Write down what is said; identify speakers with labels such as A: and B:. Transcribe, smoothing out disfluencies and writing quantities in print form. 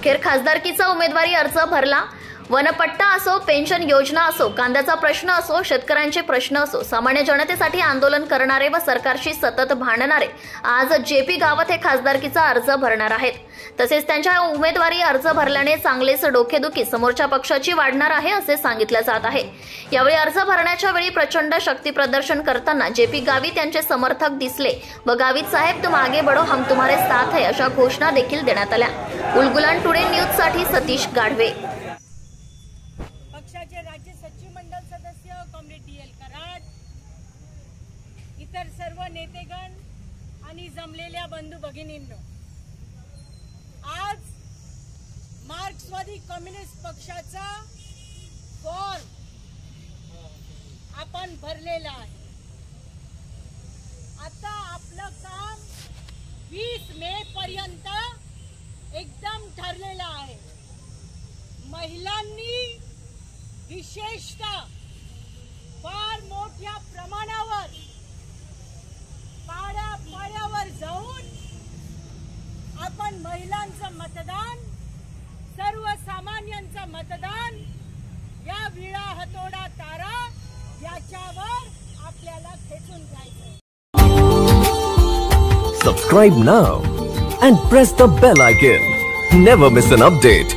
A: अखेर खासदारकीचा उमेदवारी अर्ज भरला। वनपट्टा असो, पेन्शन योजना असो, कांद्याचा प्रश्न असो, शेतकऱ्यांचे प्रश्न असो, सामान्य जनतेसाठी आंदोलन करणारे व सरकारशी सतत भांडणारे आज जेपी गावत हे खासदारकीचा अर्ज भरणार आहेत। तसेच त्यांच्या उमेदवारी अर्ज भरल्याने चांगलेच डोकेदुखी समोरच्या पक्षाची वाढणार आहे असे सांगितले जात आहे। यावेळी अर्ज भरण्याच्या वेळी प्रचंड शक्ती प्रदर्शन करताना जेपी गावित यांचे समर्थक दिसले व गावित साहेब तुम आगे बढ़ो हम तुम्हारे साथ है अशा घोषणा देखील देण्यात आल्या। उलगुलान टुडे न्यूज साठी सतीश गाढवे।
B: पक्षाचे राज्य सचिव मंडळ सदस्य कॉम्रेड DL कराड, इतर सर्व नेतेगण आणि जमलेल्या बंधू भगिनींनो, आज मार्क्सवादी कम्युनिस्ट पक्षाचा फॉर्म आपण भरलेला आहे। आता आपलं काम 20 मे पर्यंत एकदम ठरलेलं आहे। महिलांनी विशेषतः फार मोठ्या प्रमाणावर पाड्यावर जाऊन आपण महिलांचं मतदान, सर्वसामान्यांचं मतदान, या विळा हतोडा तारा याच्यावर आपल्याला खेचून जायचं।
C: Subscribe now and press the bell icon. Never miss an update.